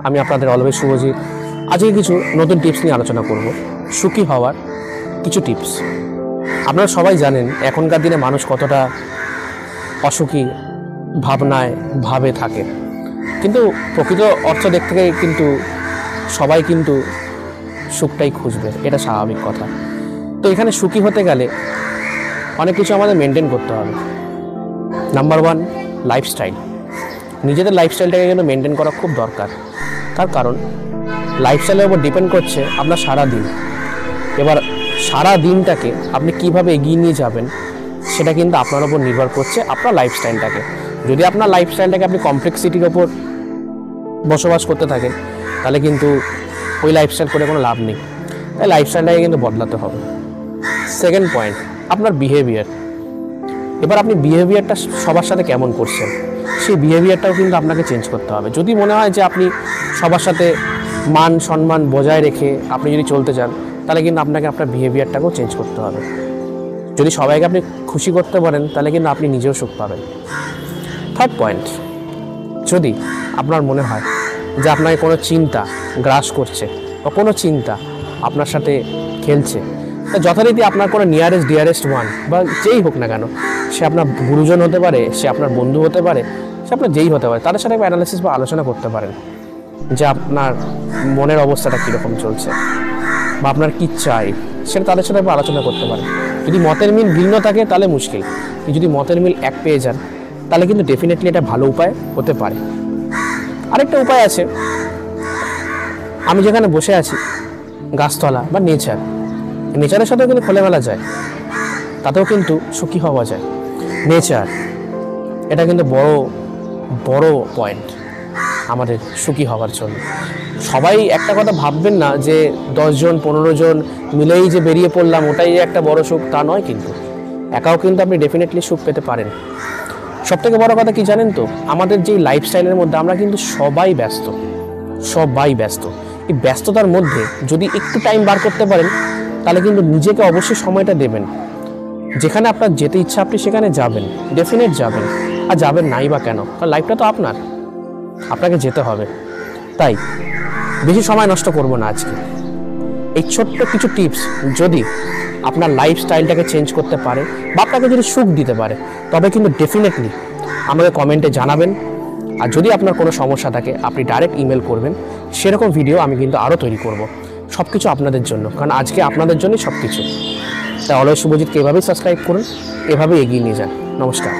আমি আপনাদের অলওয়েজ শুভজিৎ। আজকে কিছু নতুন টিপস নিয়ে আলোচনা করব, সুখী হওয়ার কিছু টিপস। আপনারা সবাই জানেন এখনকার দিনে মানুষ কতটা অসুখী ভাবনায় ভাবে থাকে, কিন্তু প্রকৃত অর্থ দিক থেকে কিন্তু সবাই কিন্তু সুখটাই খুঁজবে, এটা স্বাভাবিক কথা। তো এখানে সুখী হতে গেলে অনেক কিছু আমাদের মেনটেন করতে হবে। Number 1, lifestyle. নিজেদের লাইফস্টাইলটাকে কিন্তু মেনটেন করা খুব দরকার। তার কারণ লাইফস্টাইলের উপর ডিপেন্ড করছে আপনার সারা দিন। এবার সারা দিনটাকে আপনি কিভাবে এগিয়ে নিয়ে যাবেন সেটা কিন্তু আপনার উপর নির্ভর করছে আপনার লাইফস্টাইলটাকে। যদি আপনার লাইফস্টাইলটাকে আপনি কমপ্লেক্সিটির ওপর বসবাস করতে থাকেন তাহলে কিন্তু ওই লাইফস্টাইল করে কোনো লাভ নেই। তাই লাইফস্টাইলটাকে কিন্তু বদলাতে হবে। সেকেন্ড পয়েন্ট, আপনার বিহেভিয়ার। এবার আপনি বিহেভিয়ারটা সবার সাথে কেমন করছেন সেই বিহেভিয়ারটাও কিন্তু আপনাকে চেঞ্জ করতে হবে। যদি মনে হয় যে আপনি সবার সাথে মান সম্মান বজায় রেখে আপনি যদি চলতে চান তাহলে কিন্তু আপনাকে আপনার বিহেভিয়ারটাকেও চেঞ্জ করতে হবে। যদি সবাইকে আপনি খুশি করতে পারেন তাহলে কিন্তু আপনি নিজেও সুখ পাবেন। থার্ড পয়েন্ট, যদি আপনার মনে হয় যে আপনাকে কোনো চিন্তা গ্রাস করছে বা কোনো চিন্তা আপনার সাথে খেলছে, তা যথারীতি আপনার কোনো নিয়ারেস্ট ডিয়ারেস্ট ওয়ান বা যেই হোক না কেন, সে আপনার গুরুজন হতে পারে, সে আপনার বন্ধু হতে পারে, সে আপনার যেই হতে পারে, তাদের সাথে অ্যানালাইসিস বা আলোচনা করতে পারেন যে আপনার মনের অবস্থাটা কীরকম চলছে বা আপনার কী চাই, সেটা তাদের সাথে আলোচনা করতে পারেন। যদি মতের মিল ভিন্ন থাকে তাহলে মুশকিল, যদি মতের মিল এক পেয়ে যান তাহলে কিন্তু ডেফিনেটলি এটা ভালো উপায় হতে পারে। আরেকটা উপায় আছে, আমি যেখানে বসে আছি গাছতলা বা নেচারের সাথেও কিন্তু খোলামেলা যায়, তাতেও কিন্তু সুখী হওয়া যায়। নেচার এটা কিন্তু বড় পয়েন্ট আমাদের সুখী হওয়ার জন্য। সবাই একটা কথা ভাববেন না যে 10 জন 15 জন মিলেই যে বেরিয়ে পড়লাম ওটাই একটা বড় সুখ, তা নয়। কিন্তু একাও কিন্তু আপনি ডেফিনেটলি সুখ পেতে পারেন। সবথেকে বড় কথা কি জানেন তো, আমাদের যেই লাইফস্টাইলের মধ্যে আমরা কিন্তু সবাই ব্যস্ত। এই ব্যস্ততার মধ্যে যদি একটু টাইম বার করতে পারেন তাহলে কিন্তু নিজেকে অবশ্যই সময়টা দেবেন। যেখানে আপনার যেতে ইচ্ছা আপনি সেখানে যাবেন, ডেফিনেট যাবেন। আর যাবেন নাই বা কেন, কারণ লাইফটা তো আপনাকে যেতে হবে। তাই বেশি সময় নষ্ট করব না আজকে। এই ছোট্ট কিছু টিপস যদি আপনার লাইফস্টাইলটাকে চেঞ্জ করতে পারে বা আপনাকে যদি সুখ দিতে পারে তবে কিন্তু ডেফিনেটলি আমাকে কমেন্টে জানাবেন। আর যদি আপনার কোনো সমস্যা থাকে আপনি ডাইরেক্ট ইমেল করবেন, সেরকম ভিডিও আমি কিন্তু আরও তৈরি করব, সব কিছু আপনাদের জন্য, কারণ আজকে আপনাদের জন্যই সব কিছু। তাই অলওয়েজ শুভজিৎকে এভাবেই সাবস্ক্রাইব করুন, এভাবেই এগিয়ে নিয়ে যান। নমস্কার।